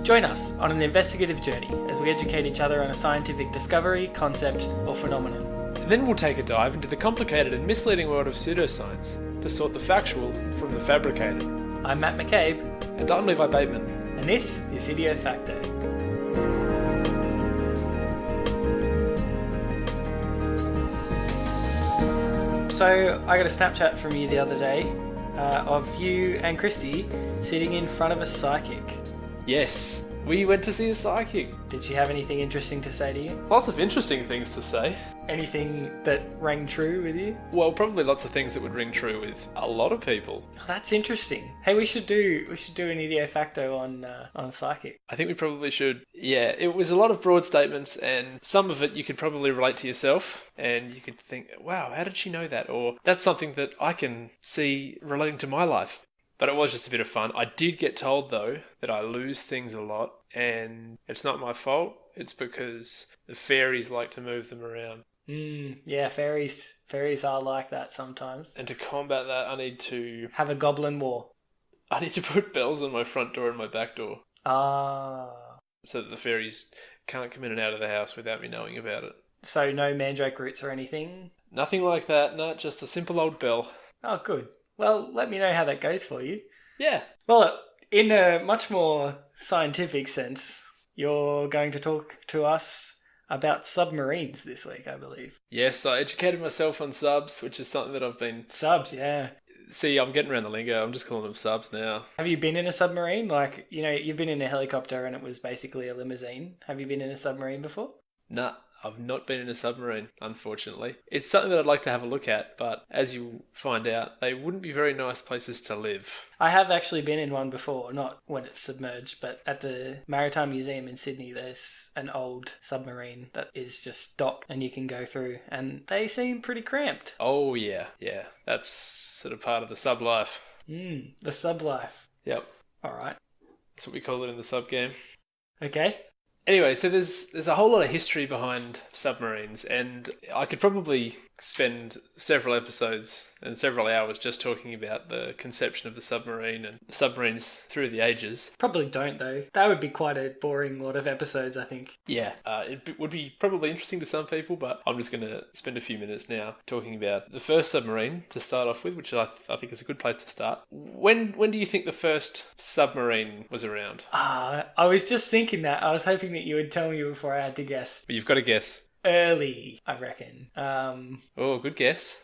Join us on an investigative journey as we educate each other on a scientific discovery, concept, or phenomenon. And then we'll take a dive into the complicated and misleading world of pseudoscience to sort the factual from the fabricated. I'm Matt McCabe. And I'm Levi Bateman. And this is IdioFacto. So, I got a Snapchat from you the other day of you and Christy sitting in front of a psychic. Yes, we went to see a psychic. Did she have anything interesting to say to you? Lots of interesting things to say. Anything that rang true with you? Well, probably lots of things that would ring true with a lot of people. Oh, that's interesting. Hey, we should do an IdioFacto on psychic. I think we probably should. Yeah, it was a lot of broad statements, and some of it you could probably relate to yourself, and you could think, wow, how did she know that? Or that's something that I can see relating to my life. But it was just a bit of fun. I did get told, though, that I lose things a lot, and it's not my fault. It's because the fairies like to move them around. Yeah, fairies are like that sometimes. And to combat that, I need to have a goblin war. I need to put bells on my front door and my back door. Ah. So that the fairies can't come in and out of the house without me knowing about it. So no mandrake roots or anything? Nothing like that, no, just a simple old bell. Oh, good. Well, let me know how that goes for you. Yeah. Well, in a much more scientific sense, you're going to talk to us about submarines this week, I believe. Yes, I educated myself on subs, which is something that I've been... Subs, yeah. See, I'm getting around the lingo. I'm just calling them subs now. Have you been in a submarine? Like, you know, you've been in a helicopter and it was basically a limousine. Have you been in a submarine before? Nah, I've not been in a submarine, unfortunately. It's something that I'd like to have a look at, but as you find out, they wouldn't be very nice places to live. I have actually been in one before, not when it's submerged, but at the Maritime Museum in Sydney, there's an old submarine that is just docked and you can go through, and they seem pretty cramped. Oh, yeah. That's sort of part of the sub life. The sub life. Yep. All right. That's what we call it in the sub game. Okay. Anyway, so there's a whole lot of history behind submarines, and I could probably spend several episodes and several hours just talking about the conception of the submarine and submarines through the ages. Probably don't, though. That would be quite a boring lot of episodes, I think. Yeah, it would be probably interesting to some people, but I'm just going to spend a few minutes now talking about the first submarine to start off with, which I think is a good place to start. When do you think the first submarine was around? I was just thinking that. I was hoping that you would tell me before I had to guess. But you've got to guess. Early, I reckon. Oh, good guess.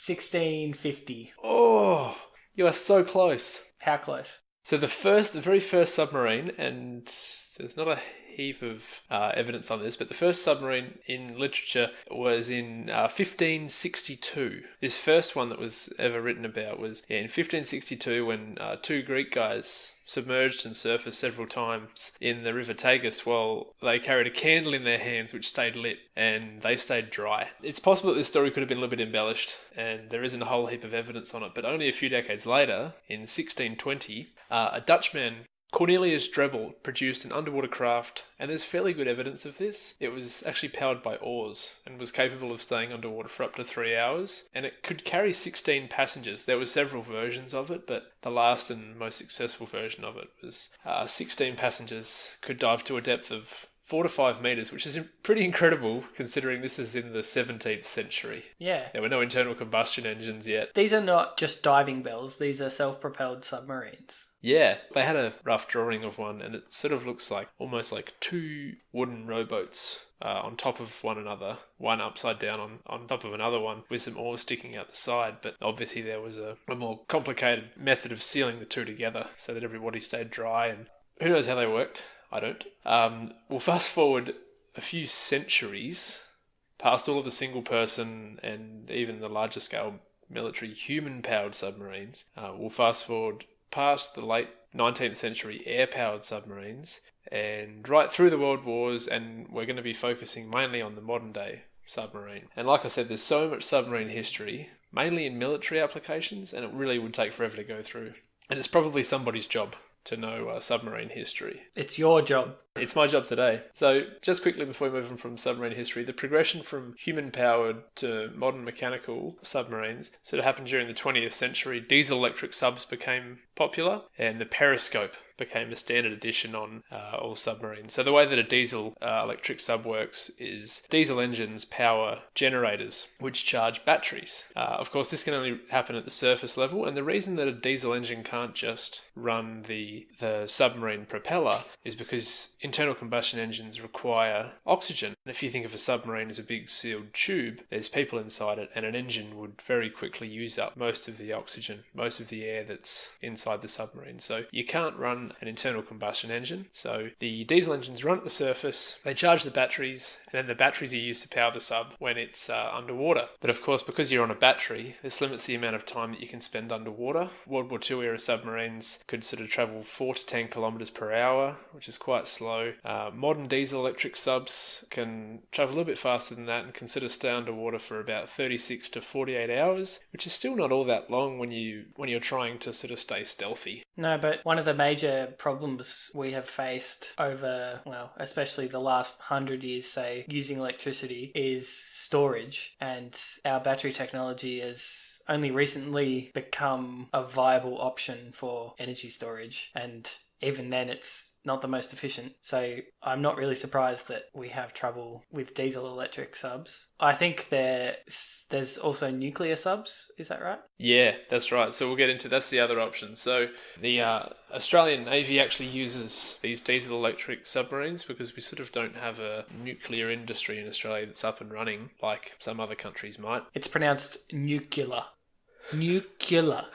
1650. Oh, you are so close. How close? So the very first submarine, and there's not a heap of evidence on this, but the first submarine in literature was in 1562. This first one that was ever written about was in 1562 when two Greek guys submerged and surfaced several times in the River Tagus while they carried a candle in their hands which stayed lit and they stayed dry. It's possible that this story could have been a little bit embellished and there isn't a whole heap of evidence on it, but only a few decades later, in 1620, a Dutchman, Cornelius Drebbel, produced an underwater craft, and there's fairly good evidence of this. It was actually powered by oars and was capable of staying underwater for up to 3 hours, and it could carry 16 passengers. There were several versions of it, but the last and most successful version of it was 16 passengers could dive to a depth of 4 to 5 meters, which is pretty incredible considering this is in the 17th century. Yeah. There were no internal combustion engines yet. These are not just diving bells, these are self-propelled submarines. Yeah, they had a rough drawing of one, and it sort of looks like almost like two wooden rowboats on top of one another, one upside down on top of another one with some oars sticking out the side. But obviously there was a more complicated method of sealing the two together so that everybody stayed dry, and who knows how they worked. I don't. We'll fast forward a few centuries past all of the single person and even the larger scale military human-powered submarines. We'll fast forward past the late 19th century air-powered submarines and right through the world wars, and we're going to be focusing mainly on the modern day submarine. And like I said, there's so much submarine history, mainly in military applications, and it really would take forever to go through. And it's probably somebody's job to know submarine history. It's your job. It's my job today. So just quickly before we move on from submarine history, the progression from human-powered to modern mechanical submarines sort of happened during the 20th century. Diesel-electric subs became popular and the periscope became a standard edition on all submarines. So the way that a diesel electric sub works is diesel engines power generators which charge batteries. Of course, this can only happen at the surface level, and the reason that a diesel engine can't just run the submarine propeller is because internal combustion engines require oxygen. And if you think of a submarine as a big sealed tube, there's people inside it, and an engine would very quickly use up most of the oxygen, most of the air that's inside the submarine. So you can't run an internal combustion engine. So the diesel engines run at the surface, they charge the batteries, and then the batteries are used to power the sub when it's underwater. But of course, because you're on a battery, this limits the amount of time that you can spend underwater. World War II era submarines could sort of travel 4 to 10 kilometers per hour, which is quite slow. Modern diesel electric subs can travel a little bit faster than that and can sort of stay underwater for about 36 to 48 hours, which is still not all that long when you're trying to sort of stay stealthy. No, but one of the major problems we have faced over, well, especially the last 100 years, say, using electricity is storage. And our battery technology has only recently become a viable option for energy storage. And even then, it's not the most efficient. So I'm not really surprised that we have trouble with diesel electric subs. I think there's also nuclear subs. Is that right? Yeah, that's right. So we'll get into that's the other option. So the Australian Navy actually uses these diesel electric submarines because we sort of don't have a nuclear industry in Australia that's up and running like some other countries might. It's pronounced nuclear. Nuclear.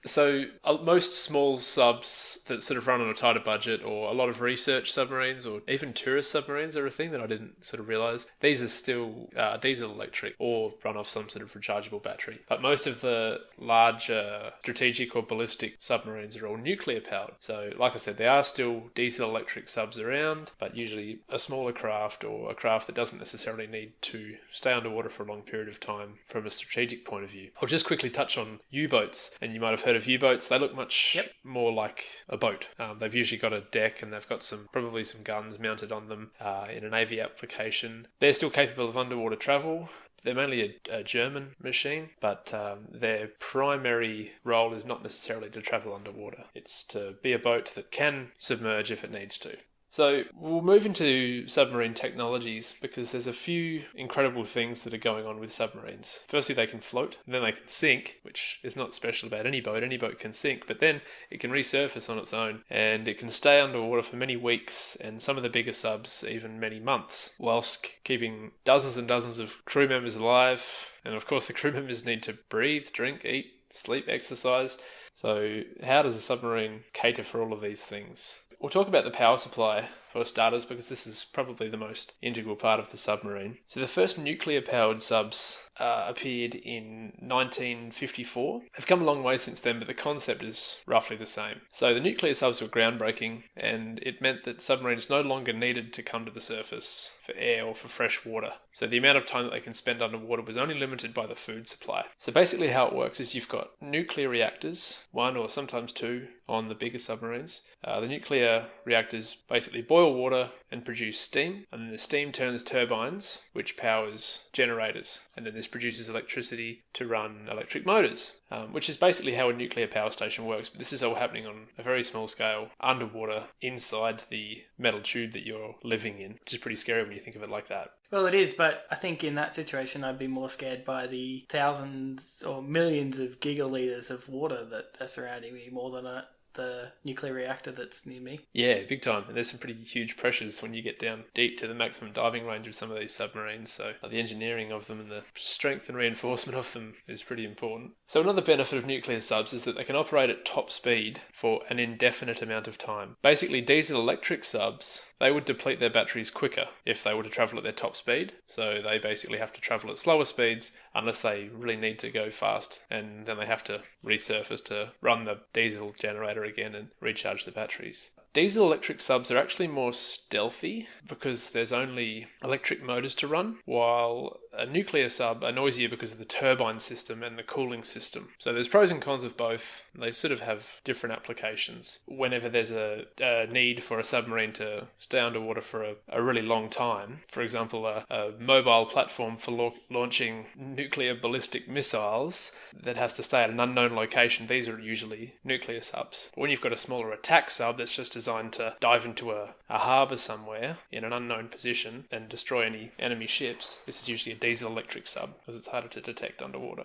So most small subs that sort of run on a tighter budget, or a lot of research submarines, or even tourist submarines are a thing that I didn't sort of realise. These are still diesel electric or run off some sort of rechargeable battery. But most of the larger strategic or ballistic submarines are all nuclear powered. So like I said, there are still diesel electric subs around, but usually a smaller craft or a craft that doesn't necessarily need to stay underwater for a long period of time from a strategic point of view. I'll just quickly touch on U-boats, and you might have heard of U-boats. They look much more like a boat. They've usually got a deck and they've got probably some guns mounted on them in a Navy application. They're still capable of underwater travel. They're mainly a German machine, but their primary role is not necessarily to travel underwater. It's to be a boat that can submerge if it needs to. So we'll move into submarine technologies because there's a few incredible things that are going on with submarines. Firstly, they can float, and then they can sink, which is not special about any boat. Any boat can sink, but then it can resurface on its own, and it can stay underwater for many weeks, and some of the bigger subs even many months, whilst keeping dozens and dozens of crew members alive. And of course, the crew members need to breathe, drink, eat, sleep, exercise. So how does a submarine cater for all of these things? We'll talk about the power supply for starters because this is probably the most integral part of the submarine. So the first nuclear-powered subs appeared in 1954. They've come a long way since then, but the concept is roughly the same. So the nuclear subs were groundbreaking, and it meant that submarines no longer needed to come to the surface for air or for fresh water. So the amount of time that they can spend underwater was only limited by the food supply. So basically how it works is you've got nuclear reactors, one or sometimes two on the bigger submarines. The nuclear reactors basically boil water and produce steam, and then the steam turns turbines, which powers generators, and then this produces electricity to run electric motors, which is basically how a nuclear power station works. But this is all happening on a very small scale, underwater, inside the metal tube that you're living in, which is pretty scary when you think of it like that. Well, it is, but I think in that situation I'd be more scared by the thousands or millions of gigaliters of water that are surrounding me more than the nuclear reactor that's near me. Yeah, big time. And there's some pretty huge pressures when you get down deep to the maximum diving range of some of these submarines. So the engineering of them and the strength and reinforcement of them is pretty important. So another benefit of nuclear subs is that they can operate at top speed for an indefinite amount of time. Basically, diesel electric subs, they would deplete their batteries quicker if they were to travel at their top speed. So they basically have to travel at slower speeds unless they really need to go fast. And then they have to resurface to run the diesel generator again and recharge the batteries. Diesel electric subs are actually more stealthy because there's only electric motors to run, while a nuclear sub are noisier because of the turbine system and the cooling system. So there's pros and cons of both. They sort of have different applications. Whenever there's a need for a submarine to stay underwater for a really long time, for example, a mobile platform for launching nuclear ballistic missiles that has to stay at an unknown location, these are usually nuclear subs. But when you've got a smaller attack sub that's just designed to dive into a harbour somewhere in an unknown position and destroy any enemy ships, this is usually a diesel electric sub because it's harder to detect underwater.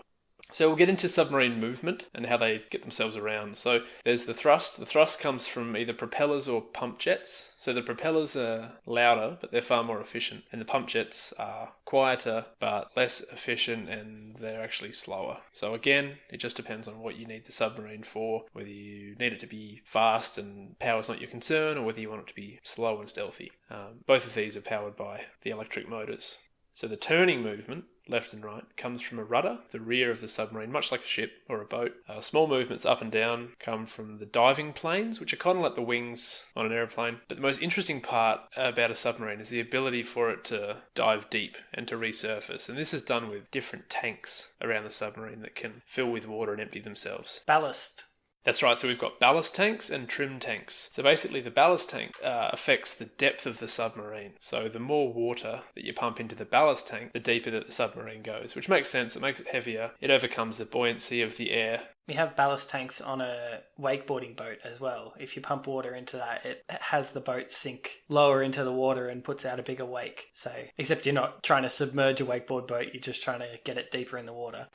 So we'll get into submarine movement and how they get themselves around. So there's the thrust. The thrust comes from either propellers or pump jets. So the propellers are louder, but they're far more efficient. And the pump jets are quieter, but less efficient, and they're actually slower. So again, it just depends on what you need the submarine for, whether you need it to be fast and power's not your concern, or whether you want it to be slow and stealthy. Both of these are powered by the electric motors. So the turning movement, left and right, comes from a rudder, the rear of the submarine, much like a ship or a boat. Small movements up and down come from the diving planes, which are kind of like the wings on an airplane. But the most interesting part about a submarine is the ability for it to dive deep and to resurface. And this is done with different tanks around the submarine that can fill with water and empty themselves. Ballast. That's right, so we've got ballast tanks and trim tanks. So basically the ballast tank affects the depth of the submarine. So the more water that you pump into the ballast tank, the deeper that the submarine goes, which makes sense. It makes it heavier. It overcomes the buoyancy of the air. We have ballast tanks on a wakeboarding boat as well. If you pump water into that, it has the boat sink lower into the water and puts out a bigger wake. So, except you're not trying to submerge a wakeboard boat, you're just trying to get it deeper in the water.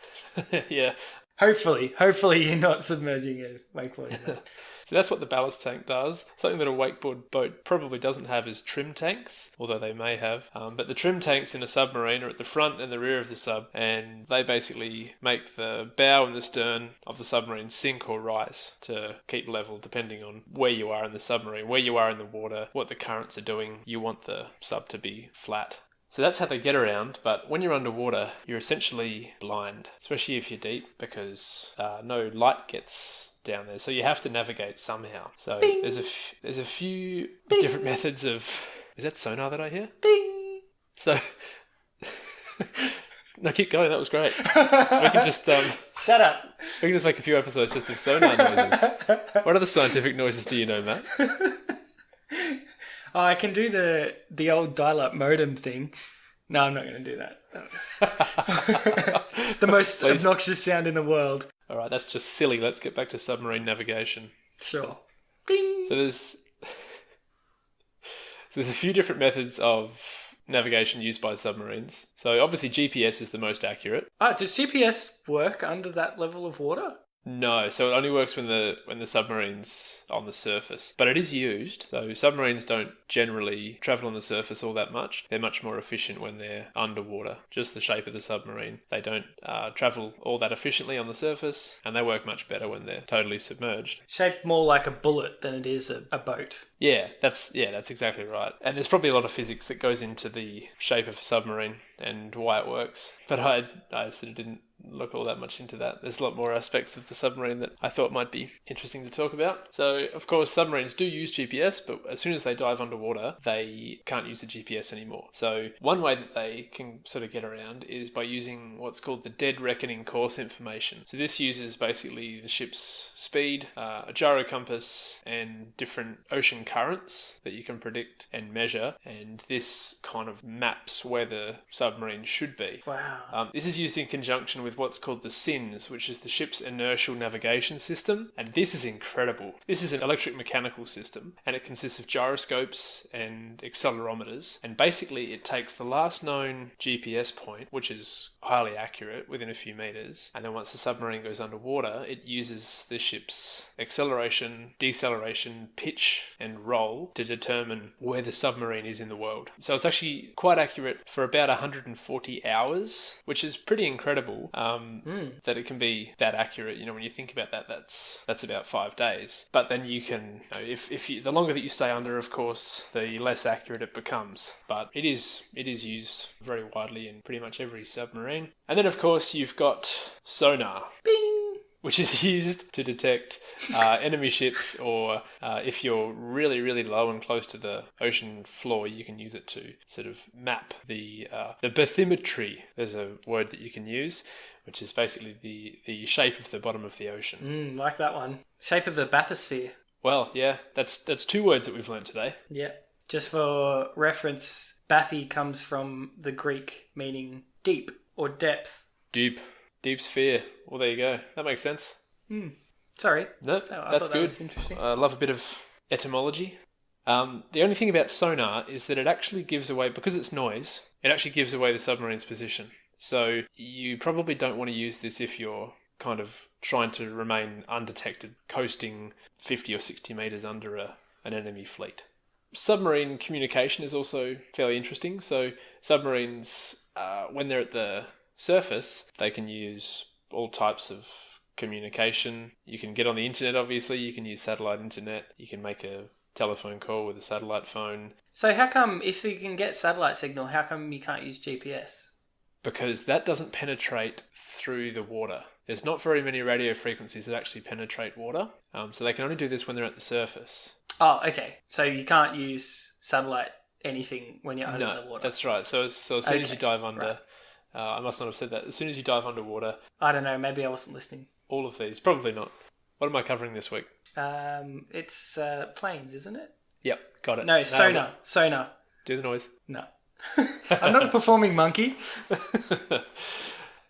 Yeah. Hopefully you're not submerging a wakeboard boat. So that's what the ballast tank does. Something that a wakeboard boat probably doesn't have is trim tanks, although they may have. But the trim tanks in a submarine are at the front and the rear of the sub, and they basically make the bow and the stern of the submarine sink or rise to keep level, depending on where you are in the submarine, where you are in the water, what the currents are doing. You want the sub to be flat. So that's how they get around, but when you're underwater, you're essentially blind, especially if you're deep, because no light gets down there, so you have to navigate somehow. So Bing. there's a few Bing. different methods of... Is that sonar that I hear? Bing! So... No, keep going, that was great. We can just... Shut up! We can just make a few episodes just of sonar noises. What other scientific noises do you know, Matt? Oh, I can do the old dial-up modem thing. No, I'm not going to do that. The most obnoxious sound in the world. All right, that's just silly. Let's get back to submarine navigation. Sure. Bing! So there's a few different methods of navigation used by submarines. So obviously GPS is the most accurate. Does GPS work under that level of water? No, so it only works when the submarine's on the surface. But it is used. So submarines don't generally travel on the surface all that much. They're much more efficient when they're underwater. Just the shape of the submarine. They don't travel all that efficiently on the surface, and they work much better when they're totally submerged. Shaped more like a bullet than it is a boat. Yeah, that's exactly right. And there's probably a lot of physics that goes into the shape of a submarine and why it works. But I sort of didn't look all that much into that. There's a lot more aspects of the submarine that I thought might be interesting to talk about. So, of course, submarines do use GPS, but as soon as they dive underwater, they can't use the GPS anymore. So one way that they can sort of get around is by using what's called the dead reckoning course information. So this uses basically the ship's speed, a gyro compass, and different ocean currents that you can predict and measure, and this kind of maps where the submarine should be. Wow. This is used in conjunction with what's called the SINS, which is the ship's inertial navigation system, and this is incredible. This is an electric-mechanical system, and it consists of gyroscopes and accelerometers, and basically it takes the last known GPS point, which is highly accurate within a few meters, and then once the submarine goes underwater, it uses the ship's acceleration, deceleration, pitch, and roll to determine where the submarine is in the world. So it's actually quite accurate for about 140 hours, which is pretty incredible. That it can be that accurate. When you think about that, that's about 5 days. But then you can, if you, the longer that you stay under, of course, the less accurate it becomes. But it is used very widely in pretty much every submarine. And then, of course, you've got sonar. Bing! which is used to detect enemy ships, or if you're really, really low and close to the ocean floor, you can use it to sort of map the bathymetry. There's a word that you can use, which is basically the shape of the bottom of the ocean. Like that one. Shape of the bathysphere. Well, yeah, that's 2 words that we've learnt today. Yeah. Just for reference, bathy comes from the Greek meaning deep or depth. Deep sphere. Well, there you go. That makes sense. Sorry. No, I that's thought good. That was interesting. I love a bit of etymology. The only thing about sonar is that it actually gives away, because it's noise, it actually gives away the submarine's position. So you probably don't want to use this if you're kind of trying to remain undetected, coasting 50 or 60 metres under an enemy fleet. Submarine communication is also fairly interesting. So submarines, when they're at the surface, they can use all types of communication. You can get on the internet, obviously. You can use satellite internet. You can make a telephone call with a satellite phone. So how come, if you can get satellite signal, how come you can't use GPS? Because that doesn't penetrate through the water. There's not very many radio frequencies that actually penetrate water. So they can only do this when they're at the surface. Oh, okay. So you can't use satellite anything when you're under the water. That's right. So as soon as you dive under, right. I must not have said that. As soon as you dive underwater... I don't know. Maybe I wasn't listening. All of these. Probably not. What am I covering this week? It's planes, isn't it? Yep, got it. No, sonar. Sonar. Do the noise. No. I'm not a performing monkey.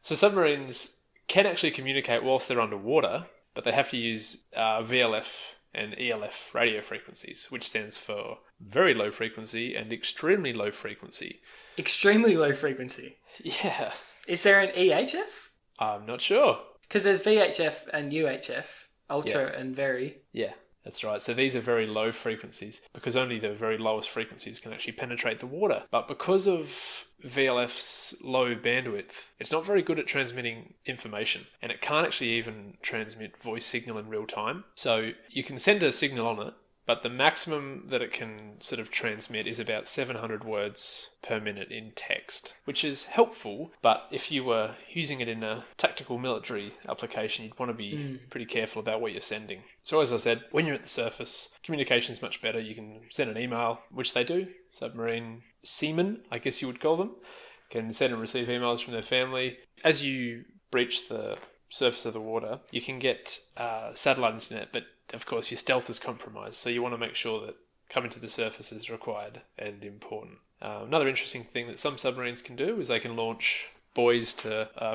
So submarines can actually communicate whilst they're underwater, but they have to use VLF and ELF radio frequencies, which stands for very low frequency and extremely low frequency. Extremely low frequency? Yeah. Is there an EHF? I'm not sure. Because there's VHF and UHF, ultra and very. Yeah, that's right. So these are very low frequencies because only the very lowest frequencies can actually penetrate the water. But because of VLF's low bandwidth, it's not very good at transmitting information, and it can't actually even transmit voice signal in real time. So you can send a signal on it, but the maximum that it can sort of transmit is about 700 words per minute in text, which is helpful, but if you were using it in a tactical military application, you'd want to be pretty careful about what you're sending. So as I said, when you're at the surface, communication is much better. You can send an email, which they do. Submarine seamen, I guess you would call them, can send and receive emails from their family. As you breach the surface of the water, you can get satellite internet, but of course your stealth is compromised, so you want to make sure that coming to the surface is required and important. Another interesting thing that some submarines can do is they can launch buoys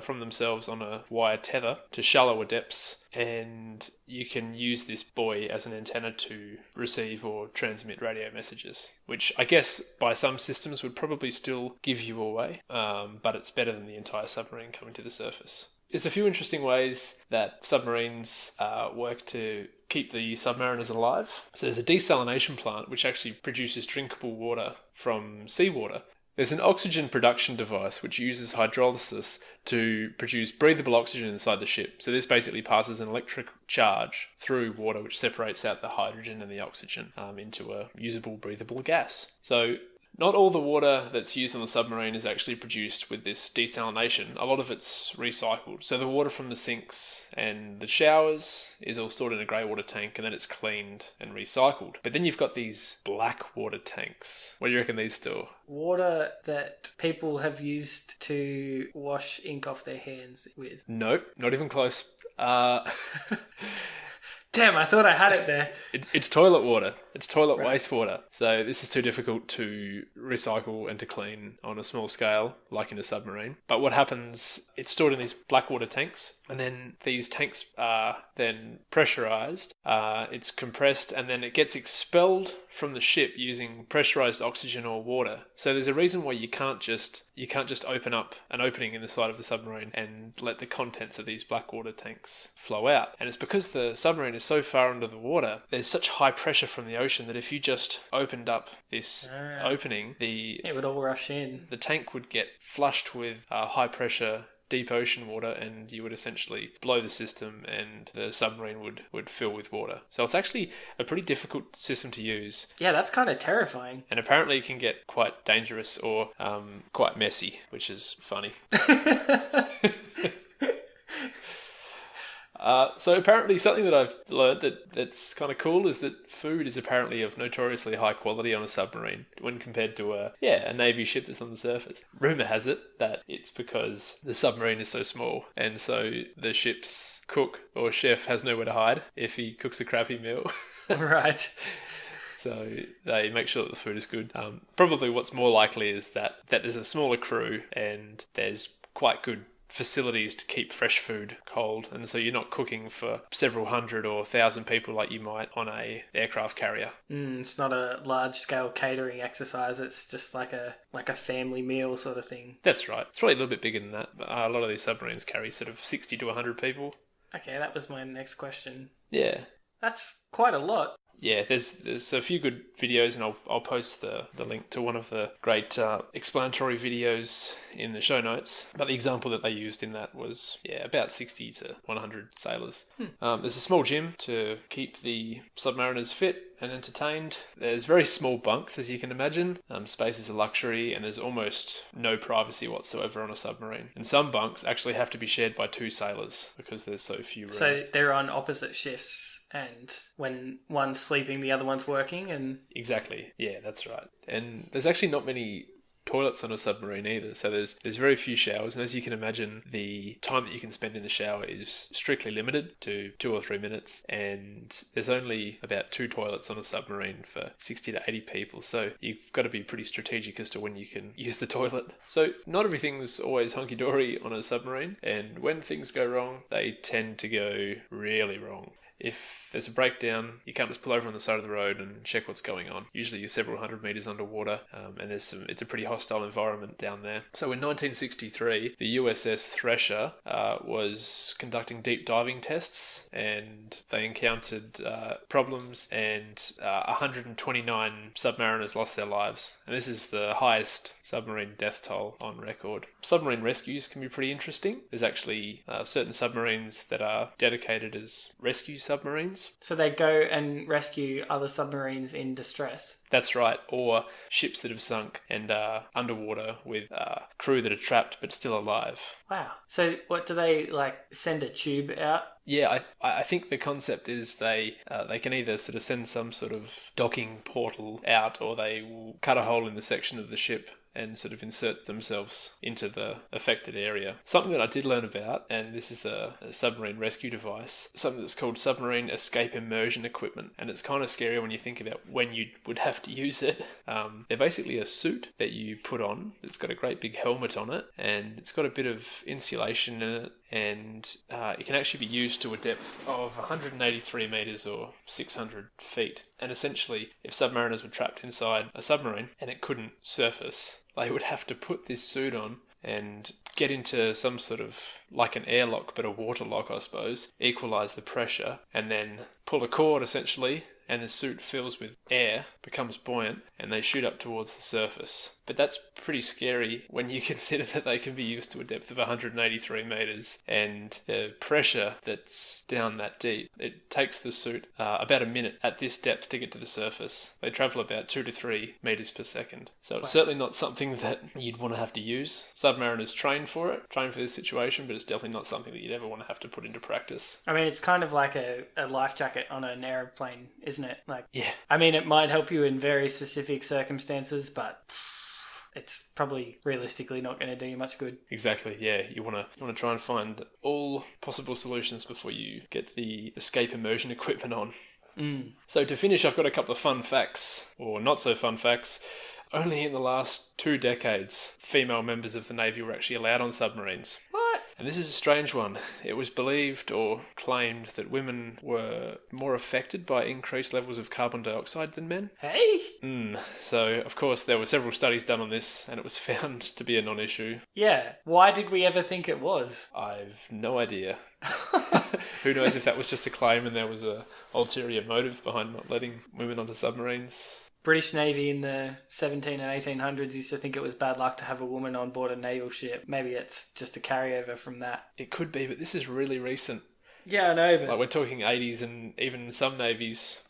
from themselves on a wire tether to shallower depths, and you can use this buoy as an antenna to receive or transmit radio messages, which I guess by some systems would probably still give you away, but it's better than the entire submarine coming to the surface. There's a few interesting ways that submarines work to keep the submariners alive. So there's a desalination plant which actually produces drinkable water from seawater. There's an oxygen production device which uses hydrolysis to produce breathable oxygen inside the ship. So this basically passes an electric charge through water which separates out the hydrogen and the oxygen into a usable, breathable gas. So not all the water that's used on the submarine is actually produced with this desalination. A lot of it's recycled. So the water from the sinks and the showers is all stored in a grey water tank, and then it's cleaned and recycled. But then you've got these black water tanks. What do you reckon these store? Water that people have used to wash ink off their hands with. Nope, not even close. Damn, I thought I had it there. It's toilet water. It's toilet wastewater. So this is too difficult to recycle and to clean on a small scale, like in a submarine. But what happens, it's stored in these black water tanks, and then these tanks are then pressurized. It's compressed, and then it gets expelled from the ship using pressurized oxygen or water. So there's a reason why you can't just open up an opening in the side of the submarine and let the contents of these black water tanks flow out. And it's because the submarine is so far under the water, there's such high pressure from the ocean that if you just opened up this opening, it would all rush in. The tank would get flushed with high pressure deep ocean water, and you would essentially blow the system and the submarine would fill with water. So it's actually a pretty difficult system to use. Yeah, that's kind of terrifying. And apparently it can get quite dangerous or quite messy, which is funny. So apparently something that I've learned that's kind of cool is that food is apparently of notoriously high quality on a submarine when compared to a Navy ship that's on the surface. Rumour has it that it's because the submarine is so small and so the ship's cook or chef has nowhere to hide if he cooks a crappy meal. Right. So they make sure that the food is good. Probably what's more likely is that there's a smaller crew and there's quite good facilities to keep fresh food cold, and so you're not cooking for several hundred or 1,000 people like you might on a aircraft carrier. It's not a large scale catering exercise. It's just like a family meal sort of thing. That's right. It's probably a little bit bigger than that. But a lot of these submarines carry sort of 60 to 100 people. Okay, that was my next question. Yeah. That's quite a lot. Yeah, there's a few good videos, and I'll post the link to one of the great explanatory videos in the show notes. But the example that they used in that was, about 60 to 100 sailors. There's a small gym to keep the submariners fit and entertained. There's very small bunks, as you can imagine. Space is a luxury, and there's almost no privacy whatsoever on a submarine. And some bunks actually have to be shared by 2 sailors because there's so few rooms. So they're on opposite shifts, and when one's sleeping, the other one's working, and... Exactly. Yeah, that's right. And there's actually not many toilets on a submarine either, so there's very few showers, and as you can imagine, the time that you can spend in the shower is strictly limited to 2 or 3 minutes, and there's only about 2 toilets on a submarine for 60 to 80 people, so you've got to be pretty strategic as to when you can use the toilet. So not everything's always hunky-dory on a submarine, and when things go wrong, they tend to go really wrong. If there's a breakdown, you can't just pull over on the side of the road and check what's going on. Usually you're several hundred metres underwater, and it's a pretty hostile environment down there. So in 1963, the USS Thresher was conducting deep diving tests, and they encountered problems, and 129 submariners lost their lives. And this is the highest submarine death toll on record. Submarine rescues can be pretty interesting. There's actually certain submarines that are dedicated as rescue submarines. So they go and rescue other submarines in distress? That's right, or ships that have sunk and are underwater with crew that are trapped but still alive. Wow. So what do they, send a tube out? Yeah, I think the concept is they can either sort of send some sort of docking portal out, or they will cut a hole in the section of the ship and sort of insert themselves into the affected area. Something that I did learn about, and this is a submarine rescue device, something that's called Submarine Escape Immersion Equipment, and it's kind of scary when you think about when you would have to use it. They're basically a suit that you put on. It's got a great big helmet on it, and it's got a bit of insulation in it, and it can actually be used to a depth of 183 metres or 600 feet. And essentially, if submariners were trapped inside a submarine and it couldn't surface, they would have to put this suit on and get into some sort of, like an airlock, but a water lock, I suppose, equalise the pressure, and then pull a cord, essentially, and the suit fills with air, becomes buoyant, and they shoot up towards the surface. But that's pretty scary when you consider that they can be used to a depth of 183 metres, and the pressure that's down that deep. It takes the suit about a minute at this depth to get to the surface. They travel about 2 to 3 metres per second. So it's certainly not something that you'd want to have to use. Submariners train for this situation, but it's definitely not something that you'd ever want to have to put into practice. I mean, it's kind of like a life jacket on an aeroplane, isn't it? Yeah. I mean, it might help you in very specific circumstances, but it's probably realistically not going to do you much good. Exactly, yeah. You want to try and find all possible solutions before you get the escape immersion equipment on. So to finish, I've got a couple of fun facts, or not so fun facts. Only in the last 2 decades, female members of the Navy were actually allowed on submarines. What? And this is a strange one. It was believed or claimed that women were more affected by increased levels of carbon dioxide than men. Hey? So, of course, there were several studies done on this, and it was found to be a non-issue. Yeah. Why did we ever think it was? I've no idea. Who knows if that was just a claim and there was a ulterior motive behind not letting women onto submarines. British Navy in the 17 and 1800s used to think it was bad luck to have a woman on board a naval ship. Maybe it's just a carryover from that. It could be, but this is really recent. Yeah, I know, but... Like, we're talking 80s, and even some navies,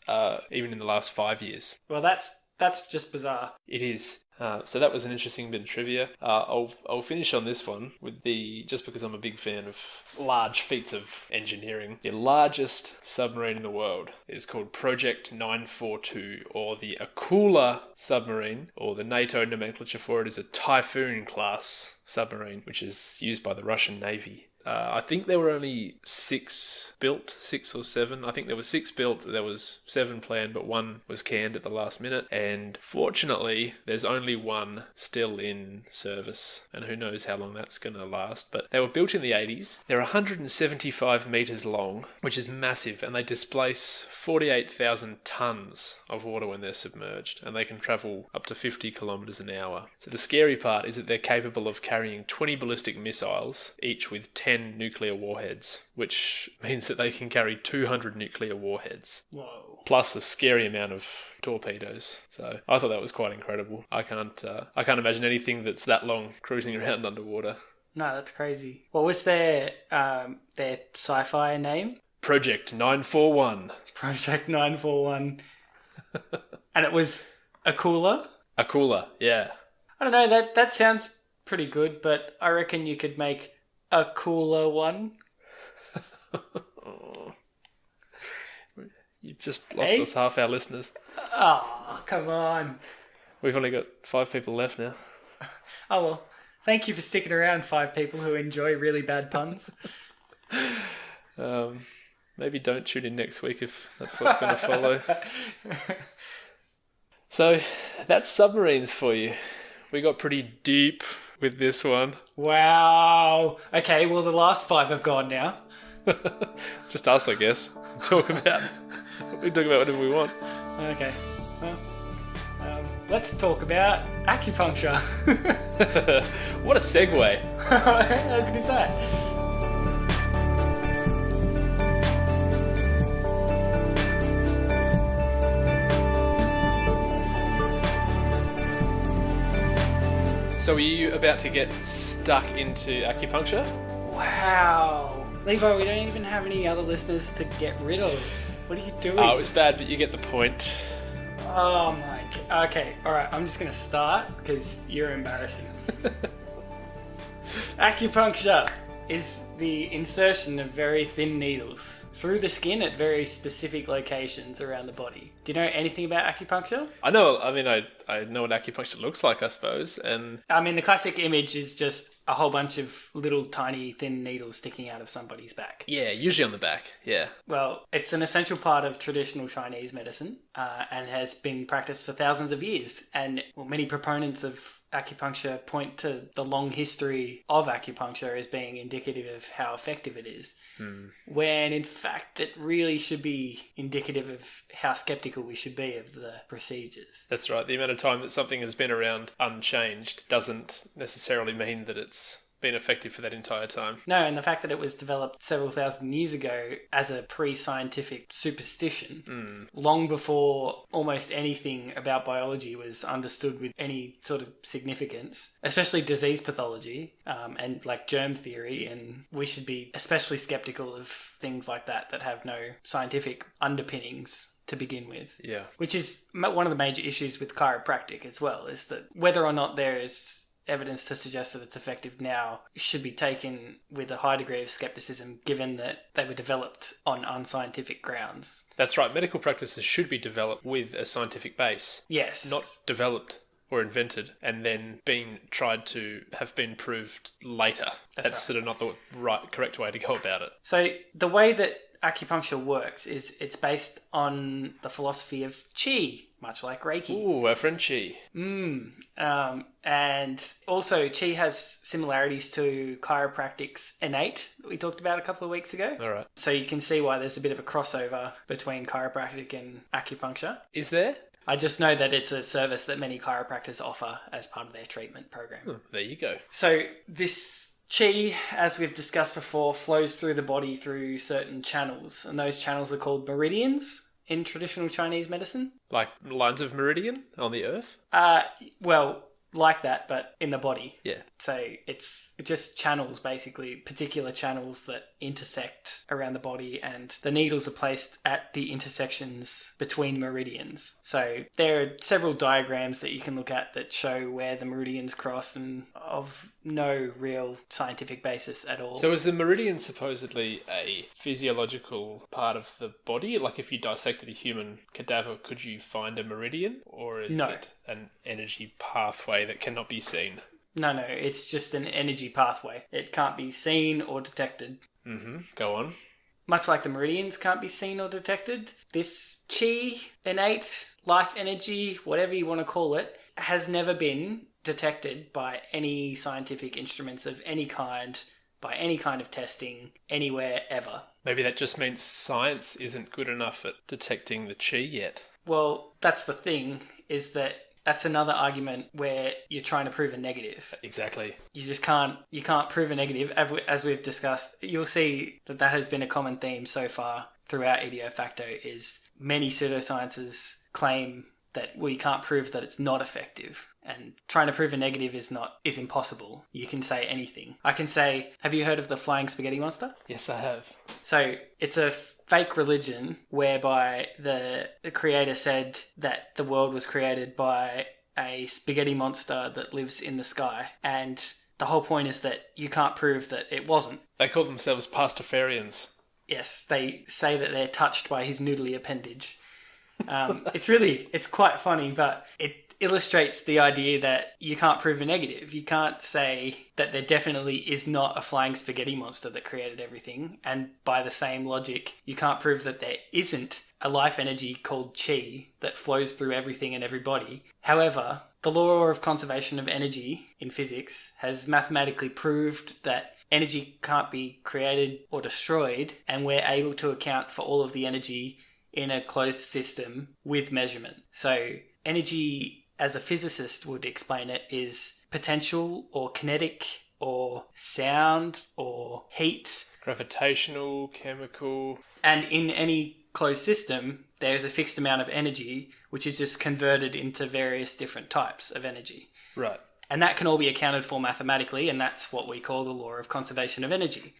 even in the last 5 years. Well, that's That's just bizarre. It is. So that was an interesting bit of trivia. I'll finish on this one with just because I'm a big fan of large feats of engineering. The largest submarine in the world is called Project 942, or the Akula submarine, or the NATO nomenclature for it is a Typhoon class submarine, which is used by the Russian Navy. I think there were only 6 built, 6 or 7. I think there were 6 built, there was 7 planned, but 1 was canned at the last minute. And fortunately, there's only 1 still in service. And who knows how long that's going to last. But they were built in the 80s. They're 175 metres long, which is massive. And they displace 48,000 tonnes of water when they're submerged. And they can travel up to 50 kilometres an hour. So the scary part is that they're capable of carrying 20 ballistic missiles, each with 10 nuclear warheads, which means that they can carry 200 nuclear warheads. Whoa. Plus a scary amount of torpedoes. So I thought that was quite incredible. I can't imagine anything that's that long cruising around underwater. No, that's crazy. What was their sci-fi name? Project 941. Project 941. And it was Akula? Akula, yeah. I don't know, that sounds pretty good, but I reckon you could make a cooler one. You've just lost us half our listeners. Oh, come on. We've only got 5 people left now. Oh, well. Thank you for sticking around, 5 people who enjoy really bad puns. Maybe don't tune in next week if that's what's going to follow. So, that's submarines for you. We got pretty deep with this one. Wow. Okay, well, the last 5 have gone now. Just us, I guess. We can talk about whatever we want. Okay. Well, let's talk about acupuncture. What a segue. How good is that? So are you about to get stuck into acupuncture? Wow. Levi, we don't even have any other listeners to get rid of. What are you doing? Oh, it was bad, but you get the point. Oh my god. Okay, alright, I'm just going to start because you're embarrassing. Acupuncture is the insertion of very thin needles through the skin at very specific locations around the body. Do you know anything about acupuncture? I know what acupuncture looks like, I suppose, and... I mean, the classic image is just a whole bunch of little tiny thin needles sticking out of somebody's back. Yeah, usually on the back, yeah. Well, it's an essential part of traditional Chinese medicine and has been practiced for thousands of years. And many proponents of acupuncture point to the long history of acupuncture as being indicative of how effective it is. When in fact it really should be indicative of how skeptical we should be of the procedures. That's right. The amount of time that something has been around unchanged doesn't necessarily mean that it's been effective for that entire time. No, and the fact that it was developed several thousand years ago as a pre-scientific superstition, long before almost anything about biology was understood with any sort of significance, especially disease pathology and like germ theory, and we should be especially skeptical of things like that have no scientific underpinnings to begin with. Yeah. Which is one of the major issues with chiropractic as well, is that whether or not there is evidence to suggest that it's effective now should be taken with a high degree of skepticism, given that they were developed on unscientific grounds. That's right. Medical practices should be developed with a scientific base. Yes. Not developed or invented and then being tried to have been proved later. That's right. Sort of not the correct way to go about it. So the way that acupuncture works is it's based on the philosophy of qi, much like Reiki. Ooh, our friend Qi. And also Qi has similarities to chiropractic's innate that we talked about a couple of weeks ago. All right. So you can see why there's a bit of a crossover between chiropractic and acupuncture. Is there? I just know that it's a service that many chiropractors offer as part of their treatment program. There you go. So this Qi, as we've discussed before, flows through the body through certain channels, and those channels are called meridians in traditional Chinese medicine. Like lines of meridian on the earth? Well, like that, but in the body. Yeah. So it's just channels, basically, particular channels that intersect around the body, and the needles are placed at the intersections between meridians. So there are several diagrams that you can look at that show where the meridians cross, and of no real scientific basis at all. So is the meridian supposedly a physiological part of the body? Like if you dissected a human cadaver, could you find a meridian? Or is it an energy pathway that cannot be seen? No, it's just an energy pathway. It can't be seen or detected. Mm-hmm. Go on. Much like the meridians can't be seen or detected, this chi, innate, life energy, whatever you want to call it, has never been detected by any scientific instruments of any kind, by any kind of testing, anywhere, ever. Maybe that just means science isn't good enough at detecting the chi yet. Well, that's the thing, is that that's another argument where you're trying to prove a negative. Exactly. You can't prove a negative. As we've discussed, you'll see that has been a common theme so far throughout IdioFacto, is many pseudosciences claim that we can't prove that it's not effective. And trying to prove a negative is impossible. You can say anything. I can say, have you heard of the flying spaghetti monster? Yes, I have. So it's a fake religion whereby the creator said that the world was created by a spaghetti monster that lives in the sky. And the whole point is that you can't prove that it wasn't. They call themselves pastafarians. Yes, they say that they're touched by his noodly appendage. It's quite funny, but it illustrates the idea that you can't prove a negative. You can't say that there definitely is not a flying spaghetti monster that created everything, and by the same logic, you can't prove that there isn't a life energy called chi that flows through everything and everybody. However, the law of conservation of energy in physics has mathematically proved that energy can't be created or destroyed, and we're able to account for all of the energy in a closed system with measurement. So energy, as a physicist would explain it, is potential or kinetic or sound or heat. Gravitational, chemical. And in any closed system, there's a fixed amount of energy, which is just converted into various different types of energy. Right. And that can all be accounted for mathematically, and that's what we call the law of conservation of energy.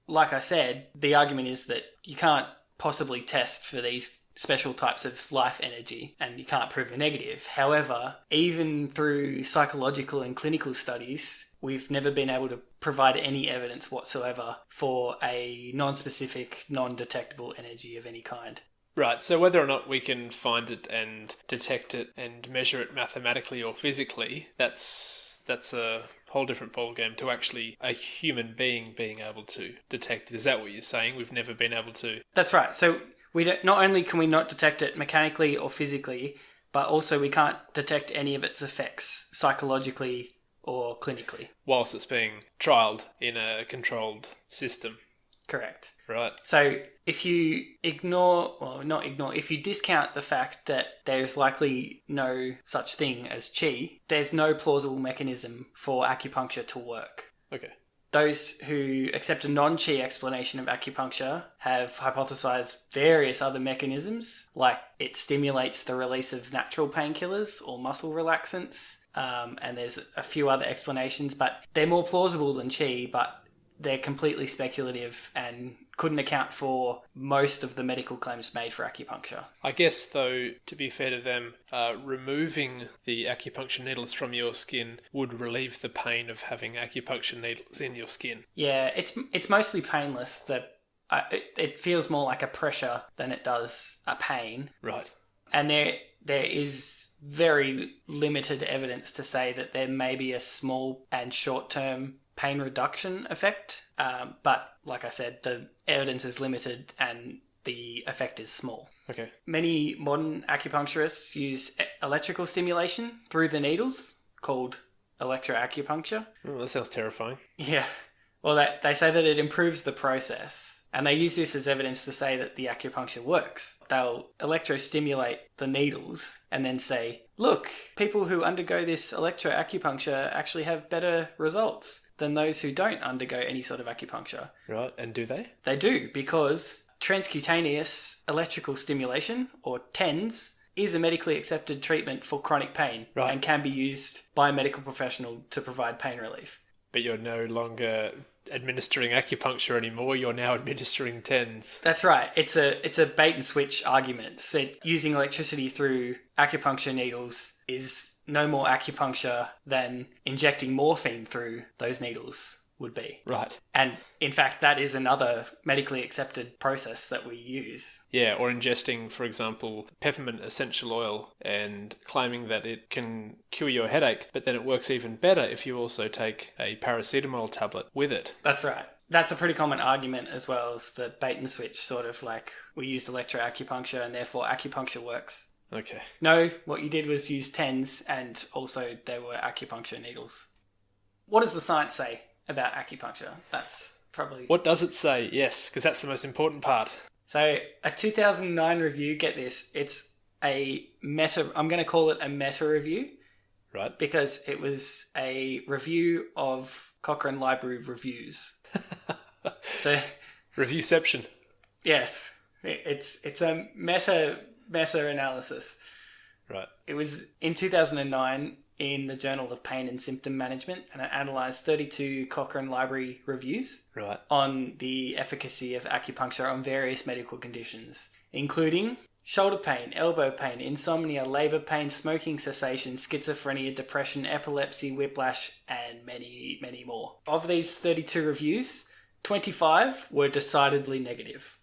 Like I said, the argument is that you can't possibly test for these special types of life energy, and you can't prove a negative. However, even through psychological and clinical studies, we've never been able to provide any evidence whatsoever for a non-specific, non-detectable energy of any kind. Right, so whether or not we can find it and detect it and measure it mathematically or physically, that's a whole different ballgame to actually a human being being able to detect it. Is that what you're saying? We've never been able to? That's right. So not only can we not detect it mechanically or physically, but also we can't detect any of its effects psychologically or clinically. Whilst it's being trialled in a controlled system. Correct. Right. So if you if you discount the fact that there's likely no such thing as chi, there's no plausible mechanism for acupuncture to work. Okay. Those who accept a non-chi explanation of acupuncture have hypothesized various other mechanisms, like it stimulates the release of natural painkillers or muscle relaxants, and there's a few other explanations, but they're more plausible than chi, but they're completely speculative and couldn't account for most of the medical claims made for acupuncture. I guess, though, to be fair to them, removing the acupuncture needles from your skin would relieve the pain of having acupuncture needles in your skin. Yeah, it's mostly painless. It feels more like a pressure than it does a pain. Right. And there is very limited evidence to say that there may be a small and short-term pain reduction effect, but like I said, the evidence is limited and the effect is small. Okay. Many modern acupuncturists use electrical stimulation through the needles, called electroacupuncture. Oh, that sounds terrifying. Yeah. Well, they say that it improves the process, and they use this as evidence to say that the acupuncture works. They'll electrostimulate the needles and then say, look, people who undergo this electroacupuncture actually have better results than those who don't undergo any sort of acupuncture. Right, and do they? They do, because transcutaneous electrical stimulation, or TENS, is a medically accepted treatment for chronic pain and can be used by a medical professional to provide pain relief. But you're no longer administering acupuncture anymore. You're now administering TENS. That's right. It's a bait and switch argument. So using electricity through acupuncture needles is no more acupuncture than injecting morphine through those needles would be. Right. And in fact, that is another medically accepted process that we use. Yeah, or ingesting, for example, peppermint essential oil and claiming that it can cure your headache, but then it works even better if you also take a paracetamol tablet with it. That's right. That's a pretty common argument as well as the bait and switch, sort of like we used electroacupuncture and therefore acupuncture works. Okay. No, what you did was use TENS and also there were acupuncture needles. What does the science say about acupuncture? That's probably... What does it say? Yes, because that's the most important part. So a 2009 review, get this, it's a meta... I'm going to call it a meta-review. Right. Because it was a review of Cochrane Library reviews. So... Reviewception. Yes. It's a meta-analysis. Right. It was in 2009... in the Journal of Pain and Symptom Management, and it analysed 32 Cochrane Library reviews on the efficacy of acupuncture on various medical conditions, including shoulder pain, elbow pain, insomnia, labour pain, smoking cessation, schizophrenia, depression, epilepsy, whiplash, and many, many more. Of these 32 reviews, 25 were decidedly negative.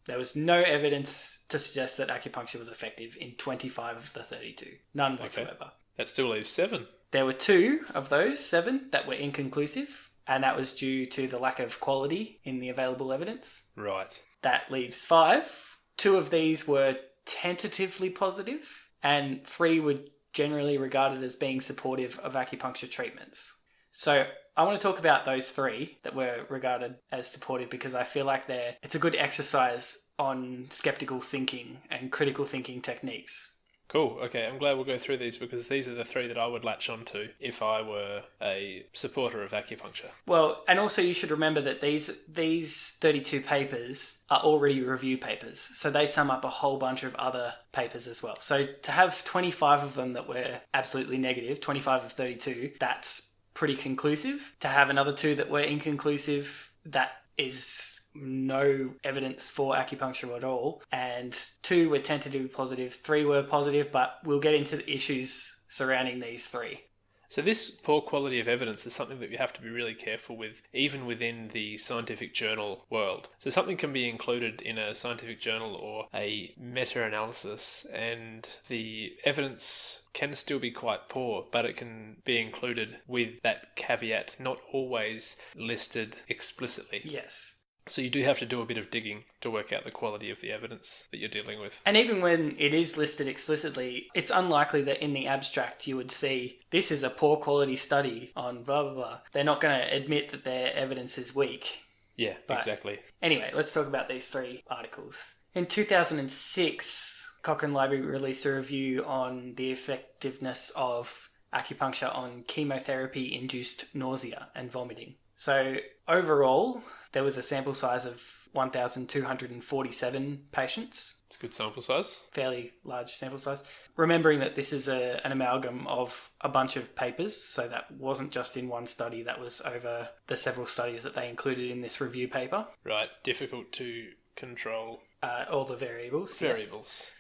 There was no evidence to suggest that acupuncture was effective in 25 of the 32. None whatsoever. Okay. That still leaves 7. There were 2 of those 7 that were inconclusive, and that was due to the lack of quality in the available evidence. Right. That leaves 5. 2 of these were tentatively positive, and 3 were generally regarded as being supportive of acupuncture treatments. So I want to talk about those 3 that were regarded as supportive because I feel like it's a good exercise on skeptical thinking and critical thinking techniques. Cool. Okay, I'm glad we'll go through these because these are the 3 that I would latch onto if I were a supporter of acupuncture. Well, and also you should remember that these 32 papers are already review papers, so they sum up a whole bunch of other papers as well. So to have 25 of them that were absolutely negative, 25 of 32, that's pretty conclusive. To have another 2 that were inconclusive, that is no evidence for acupuncture at all, and 2 were tentatively positive, 3 were positive, but we'll get into the issues surrounding these 3. So this poor quality of evidence is something that you have to be really careful with, even within the scientific journal world. So something can be included in a scientific journal or a meta-analysis, and the evidence can still be quite poor, but it can be included with that caveat, not always listed explicitly. Yes. So you do have to do a bit of digging to work out the quality of the evidence that you're dealing with. And even when it is listed explicitly, it's unlikely that in the abstract you would see, this is a poor quality study on blah, blah, blah. They're not going to admit that their evidence is weak. Yeah, exactly. Anyway, let's talk about these 3 articles. In 2006, Cochrane Library released a review on the effectiveness of acupuncture on chemotherapy-induced nausea and vomiting. So overall, there was a sample size of 1,247 patients. It's a good sample size. Fairly large sample size. Remembering that this is an amalgam of a bunch of papers, so that wasn't just in one study, that was over the several studies that they included in this review paper. Right, difficult to control. All the variables. Variables. Yes.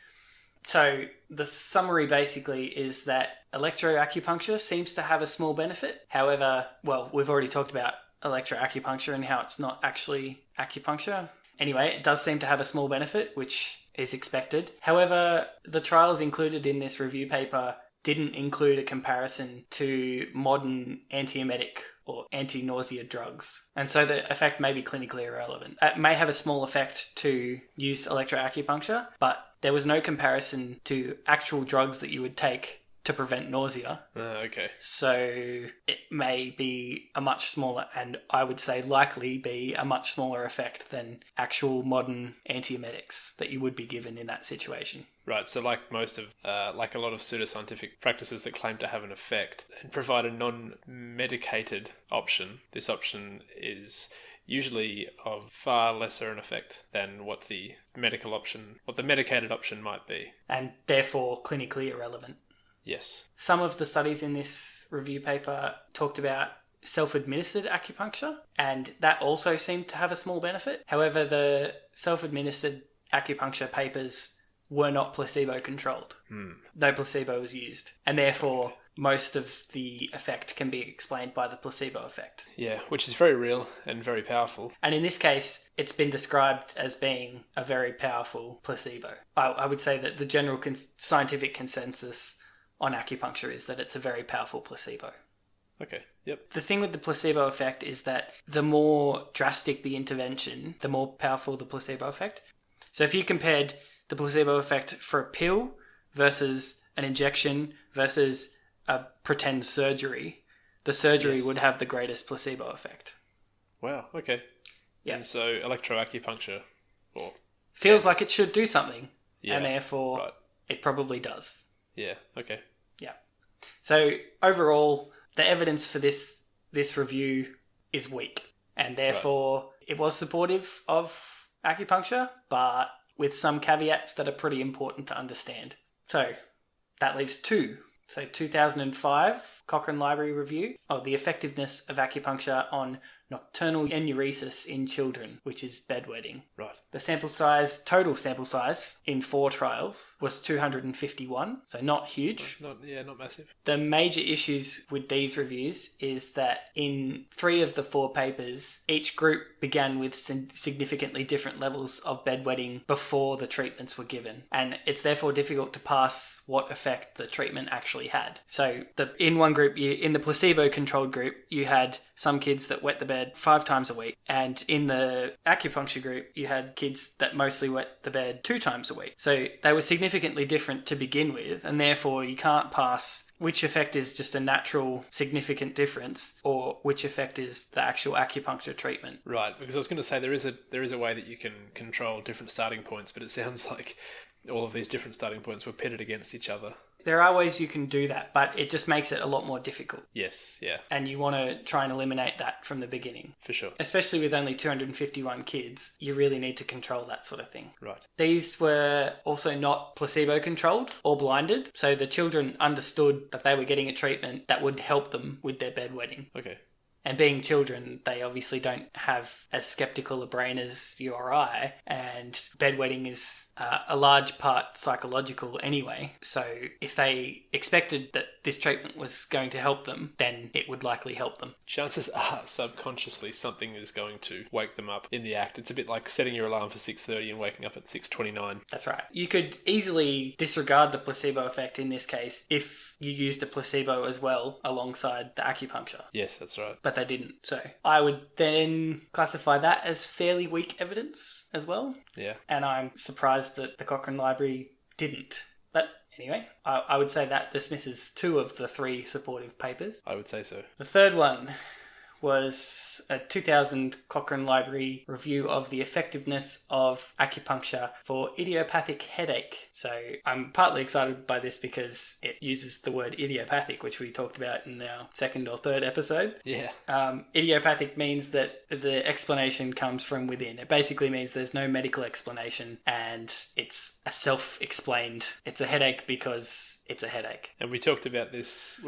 So the summary basically is that electroacupuncture seems to have a small benefit. However, well, we've already talked about electroacupuncture and how it's not actually acupuncture. Anyway, it does seem to have a small benefit, which is expected. However, the trials included in this review paper didn't include a comparison to modern antiemetic or anti-nausea drugs. And so the effect may be clinically irrelevant. It may have a small effect to use electroacupuncture, but there was no comparison to actual drugs that you would take to prevent nausea. Okay. So it may be a much smaller, and I would say likely be a much smaller effect than actual modern antiemetics that you would be given in that situation. Right, so like most of, like a lot of pseudoscientific practices that claim to have an effect and provide a non-medicated option, this option is usually of far lesser an effect than what the medicated option might be. And therefore clinically irrelevant. Yes. Some of the studies in this review paper talked about self-administered acupuncture, and that also seemed to have a small benefit. However, the self-administered acupuncture papers were not placebo-controlled. No placebo was used, and therefore most of the effect can be explained by the placebo effect. Yeah, which is very real and very powerful. And in this case, it's been described as being a very powerful placebo. I would say that the general scientific consensus on acupuncture is that it's a very powerful placebo. Okay, yep. The thing with the placebo effect is that the more drastic the intervention, the more powerful the placebo effect. So if you compared the placebo effect for a pill versus an injection versus a pretend surgery, the surgery would have the greatest placebo effect. Wow, okay. Yeah. And so electroacupuncture feels like it should do something, and therefore right. It probably does. Yeah, okay. Yeah. So overall, the evidence for this review is weak, and therefore it was supportive of acupuncture, but with some caveats that are pretty important to understand. So that leaves two. So 2005 Cochrane Library Review of the effectiveness of acupuncture on nocturnal enuresis in children, which is bedwetting. Right. The total sample size in 4 trials was 251, so not huge. Not massive. The major issues with these reviews is that in 3 of the 4 papers, each group began with significantly different levels of bedwetting before the treatments were given, and it's therefore difficult to pass what effect the treatment actually had. So in one group, in the placebo-controlled group, you had some kids that wet the bed 5 times a week, and in the acupuncture group, you had kids that mostly wet the bed 2 times a week. So they were significantly different to begin with, and therefore you can't pass which effect is just a natural significant difference or which effect is the actual acupuncture treatment. Right, because I was going to say there is a way that you can control different starting points, but it sounds like all of these different starting points were pitted against each other. There are ways you can do that, but it just makes it a lot more difficult. Yes, yeah. And you want to try and eliminate that from the beginning. For sure. Especially with only 251 kids, you really need to control that sort of thing. Right. These were also not placebo-controlled or blinded, so the children understood that they were getting a treatment that would help them with their bedwetting. Okay. And being children, they obviously don't have as skeptical a brain as you or I, and bedwetting is a large part psychological anyway. So if they expected that this treatment was going to help them, then it would likely help them. Chances are subconsciously something is going to wake them up in the act. It's a bit like setting your alarm for 6:30 and waking up at 6:29. That's right. You could easily disregard the placebo effect in this case if you used a placebo as well alongside the acupuncture. Yes, that's right. But they didn't. So I would then classify that as fairly weak evidence as well. Yeah. And I'm surprised that the Cochrane Library didn't. But anyway, I would say that dismisses 2 of the 3 supportive papers. I would say so. The third one was a 2000 Cochrane Library review of the effectiveness of acupuncture for idiopathic headache. So I'm partly excited by this because it uses the word idiopathic, which we talked about in our 2nd or 3rd episode. Yeah. Idiopathic means that the explanation comes from within. It basically means there's no medical explanation and it's a self-explained. It's a headache because it's a headache. And we've talked about this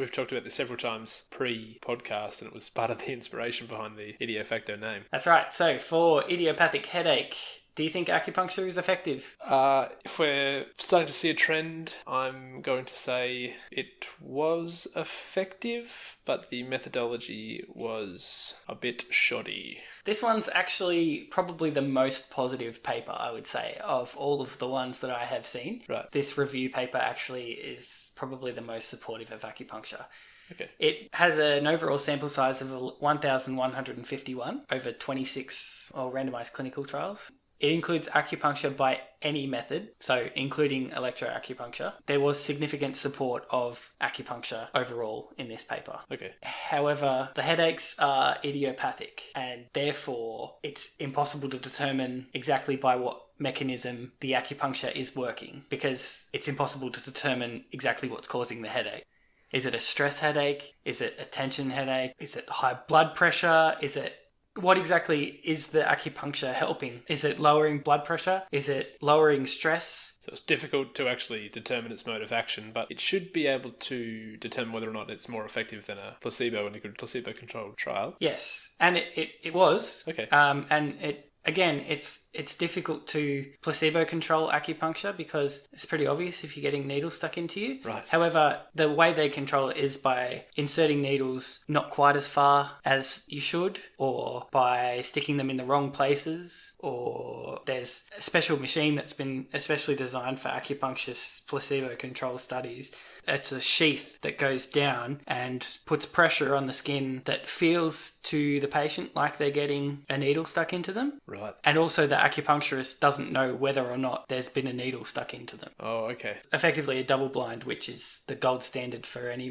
several times pre-podcast, and it was part of the inspiration behind the IdioFacto name. That's right. So for idiopathic headache, do you think acupuncture is effective? If we're starting to see a trend, I'm going to say it was effective, but the methodology was a bit shoddy. This one's actually probably the most positive paper, I would say, of all of the ones that I have seen. Right. This review paper actually is probably the most supportive of acupuncture. Okay. It has an overall sample size of 1,151 over 26 randomized clinical trials. It includes acupuncture by any method, so including electroacupuncture. There was significant support of acupuncture overall in this paper. Okay. However, the headaches are idiopathic, and therefore it's impossible to determine exactly by what mechanism the acupuncture is working, because it's impossible to determine exactly what's causing the headache. Is it a stress headache? Is it a tension headache? Is it high blood pressure? Is it what exactly is the acupuncture helping? Is it lowering blood pressure? Is it lowering stress? So it's difficult to actually determine its mode of action, but it should be able to determine whether or not it's more effective than a placebo in a good placebo-controlled trial. Yes, and it was. Okay. And again, it's difficult to placebo control acupuncture because it's pretty obvious if you're getting needles stuck into you. Right. However, the way they control it is by inserting needles not quite as far as you should, or by sticking them in the wrong places, or there's a special machine that's been especially designed for acupuncturist placebo control studies. It's a sheath that goes down and puts pressure on the skin that feels to the patient like they're getting a needle stuck into them. Right. And also the acupuncturist doesn't know whether or not there's been a needle stuck into them. Oh, okay. Effectively a double blind, which is the gold standard for any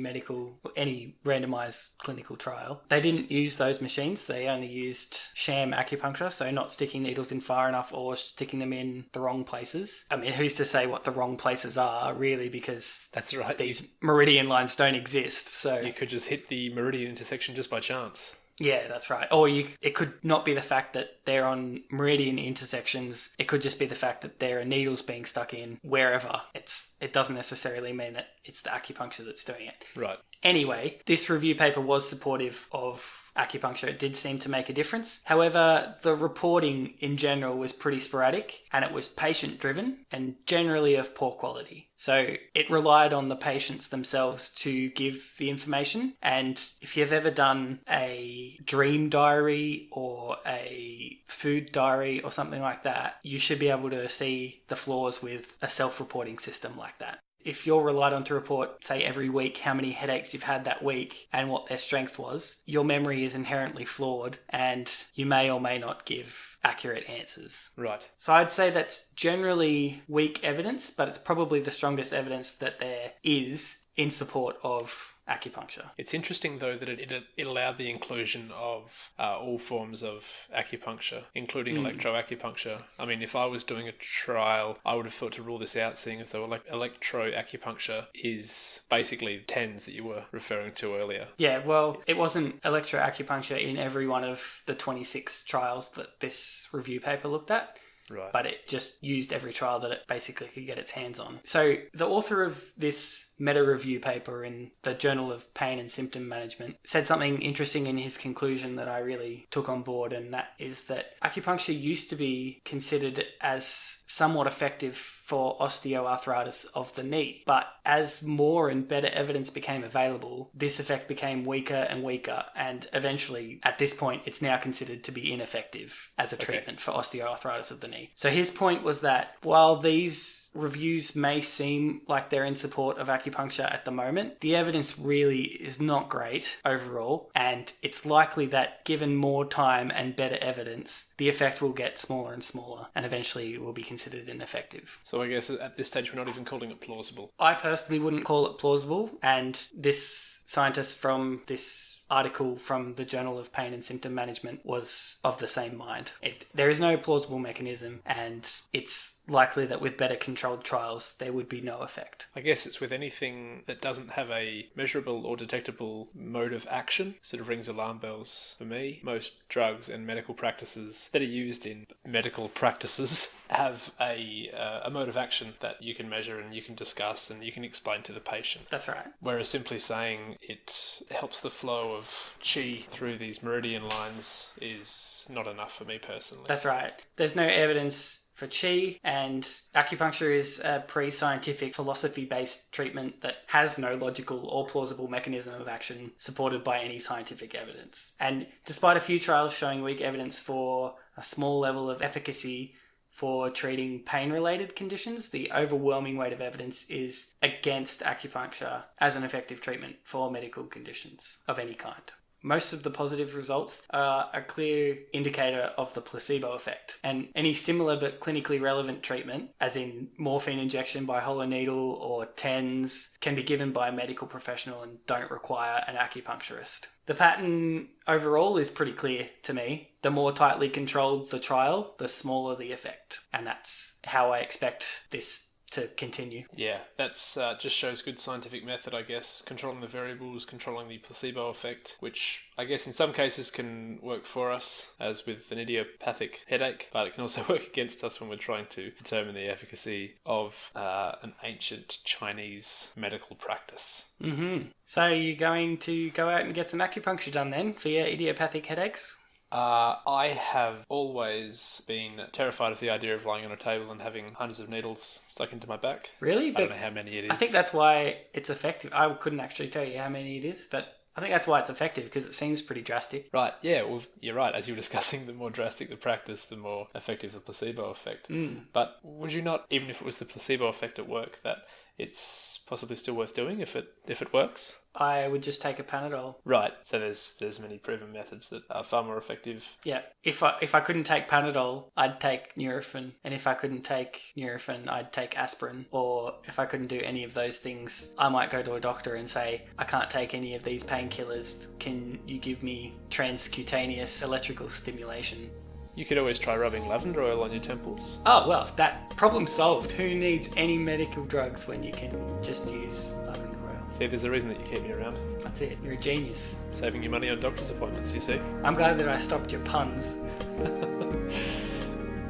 randomized clinical trial. They didn't use those machines. They only used sham acupuncture, so not sticking needles in far enough or sticking them in the wrong places. I mean, who's to say what the wrong places are, really, because that's right. These meridian lines don't exist, so you could just hit the meridian intersection just by chance. Yeah, that's right. Or it could not be the fact that they're on meridian intersections. It could just be the fact that there are needles being stuck in wherever. It doesn't necessarily mean that it's the acupuncture that's doing it. Right. Anyway, this review paper was supportive of acupuncture. It did seem to make a difference. However, the reporting in general was pretty sporadic, and it was patient-driven and generally of poor quality. So it relied on the patients themselves to give the information. And if you've ever done a dream diary or a food diary or something like that, you should be able to see the flaws with a self-reporting system like that. If you're relied on to report, say, every week how many headaches you've had that week and what their strength was, your memory is inherently flawed and you may or may not give accurate answers. Right. So I'd say that's generally weak evidence, but it's probably the strongest evidence that there is in support of acupuncture. It's interesting, though, that it allowed the inclusion of all forms of acupuncture, including electroacupuncture. I mean, if I was doing a trial, I would have thought to rule this out, seeing as though electroacupuncture is basically TENS that you were referring to earlier. Yeah, well, it wasn't electroacupuncture in every one of the 26 trials that this review paper looked at. Right. But it just used every trial that it basically could get its hands on. So the author of this meta-review paper in the Journal of Pain and Symptom Management said something interesting in his conclusion that I really took on board, and that is that acupuncture used to be considered as somewhat effective for osteoarthritis of the knee. But as more and better evidence became available, this effect became weaker and weaker, and eventually, at this point, it's now considered to be ineffective as a treatment for osteoarthritis of the knee. So his point was that while these reviews may seem like they're in support of acupuncture at the moment, the evidence really is not great overall, and it's likely that given more time and better evidence, the effect will get smaller and smaller, and eventually will be considered ineffective. So I guess at this stage we're not even calling it plausible. I personally wouldn't call it plausible, and this scientist from this article from the Journal of Pain and Symptom Management was of the same mind. There is no plausible mechanism, and it's likely that with better controlled trials there would be no effect. I guess it's with anything that doesn't have a measurable or detectable mode of action, sort of rings alarm bells for me. Most drugs and medical practices that are used in medical practices have a mode of action that you can measure and you can discuss and you can explain to the patient. That's right. Whereas simply saying it helps the flow of chi through these meridian lines is not enough for me personally. That's right. There's no evidence for chi, and acupuncture is a pre-scientific philosophy-based treatment that has no logical or plausible mechanism of action supported by any scientific evidence. And despite a few trials showing weak evidence for a small level of efficacy for treating pain-related conditions, the overwhelming weight of evidence is against acupuncture as an effective treatment for medical conditions of any kind. Most of the positive results are a clear indicator of the placebo effect, and any similar but clinically relevant treatment, as in morphine injection by hollow needle or TENS, can be given by a medical professional and don't require an acupuncturist. The pattern overall is pretty clear to me. The more tightly controlled the trial, the smaller the effect, and that's how I expect this to continue. Yeah, that's just shows good scientific method, I guess. Controlling the variables, controlling the placebo effect, which I guess in some cases can work for us, as with an idiopathic headache, but it can also work against us when we're trying to determine the efficacy of an ancient Chinese medical practice. Mm-hmm. So you're going to go out and get some acupuncture done then for your idiopathic headaches? I have always been terrified of the idea of lying on a table and having hundreds of needles stuck into my back. Really? I don't know how many it is. I think that's why it's effective. I couldn't actually tell you how many it is, but I think that's why it's effective, because it seems pretty drastic. Right, yeah, well, you're right. As you were discussing, the more drastic the practice, the more effective the placebo effect. But would you not, even if it was the placebo effect at work, that it's possibly still worth doing if it works? I would just take a Panadol. Right, so there's many proven methods that are far more effective. Yeah, if I couldn't take Panadol, I'd take Nurofen, and if I couldn't take Nurofen, I'd take aspirin. Or if I couldn't do any of those things, I might go to a doctor and say, I can't take any of these painkillers. Can you give me transcutaneous electrical stimulation? You could always try rubbing lavender oil on your temples. Oh, well, that problem solved. Who needs any medical drugs when you can just use lavender oil? See, there's a reason that you keep me around. That's it. You're a genius. Saving you money on doctor's appointments, you see. I'm glad that I stopped your puns.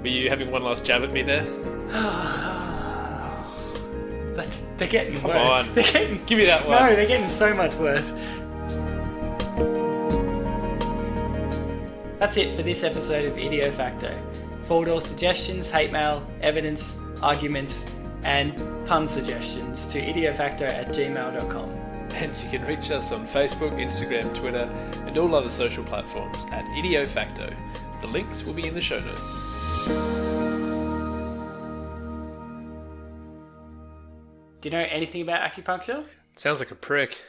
Were you having one last jab at me there? They're getting Come worse. on. They're getting... Give me that one. No, they're getting so much worse. That's it for this episode of IdioFacto. Forward all suggestions, hate mail, evidence, arguments, and pun suggestions to idiofacto@gmail.com. And you can reach us on Facebook, Instagram, Twitter, and all other social platforms at IdioFacto. The links will be in the show notes. Do you know anything about acupuncture? Sounds like a prick.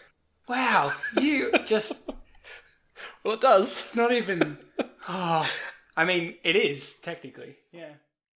Wow, you just... Well, it does. It's not even... Oh, I mean, it is, technically, yeah.